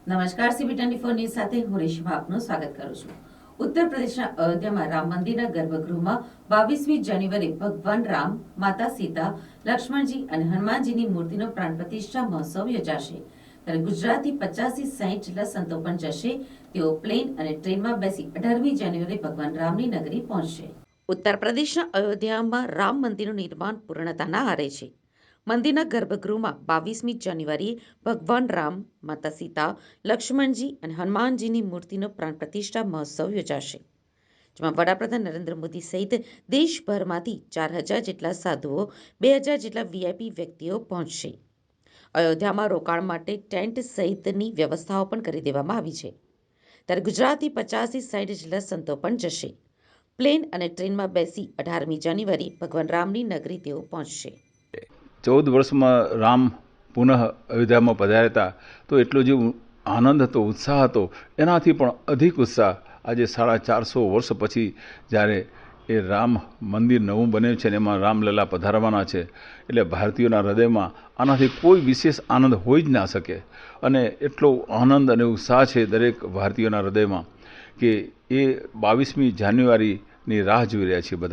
નમસ્કાર, CB24 news સાથે હું રેશમા આપનું સ્વાગત કરું છું। ઉત્તર પ્રદેશના અયોધ્યામાં રામ મંદિરના ગર્ભગૃહમાં 22મી જાન્યુઆરી ભગવાન રામ, માતા સીતા, લક્ષ્મણજી અને હનુમાનજીની મૂર્તિનો પ્રાણ પ્રતિષ્ઠા મહોત્સવ યોજાશે। ત્યારે ગુજરાતથી 50થી 60 જેટલા સંતો પણ જશે। તેઓ પ્લેન અને ટ્રેનમાં બેસી 18મી જાન્યુઆરી ભગવાન રામની નગરી પહોંચશે। ઉત્તર પ્રદેશના અયોધ્યામાં રામ મંદિરનું નિર્માણ પૂર્ણતાના આરે છે। મંદિરના ગર્ભગૃહમાં 22મી જાન્યુઆરીએ ભગવાન રામ, માતા સીતા, લક્ષ્મણજી અને હનુમાનજીની મૂર્તિનો પ્રાણ પ્રતિષ્ઠા મહોત્સવ યોજાશે, જેમાં વડાપ્રધાન નરેન્દ્ર મોદી સહિત દેશભરમાંથી 4000 જેટલા સાધુઓ, 2000 જેટલા VIP વ્યક્તિઓ પહોંચશે। અયોધ્યામાં રોકાણ માટે ટેન્ટ સહિતની વ્યવસ્થાઓ પણ કરી દેવામાં આવી છે। ત્યારે ગુજરાતથી 50થી 60 જેટલા સંતો પણ જશે। પ્લેન અને ટ્રેનમાં બેસી 18મી જાન્યુઆરી ભગવાન રામની નગરી તેઓ પહોંચશે। 14 વર્ષમાં રામ પુનઃ અયોધ્યામાં પધાર્યા હતા, તો એટલો જે આનંદ હતો, ઉત્સાહ હતો, એનાથી પણ અધિક ઉત્સાહ આજે 450 વર્ષ પછી જ્યારે એ રામ મંદિર નવું બન્યું છે ને એમાં રામલલા પધારવાના છે, એટલે ભારતીયોના હૃદયમાં આનાથી કોઈ વિશેષ આનંદ હોઈ જ ના શકે। અને એટલો આનંદ અને ઉત્સાહ છે દરેક ભારતીયોના હૃદયમાં કે એ 22મી જાન્યુઆરીની રાહ જોઈ રહ્યા છે બધા।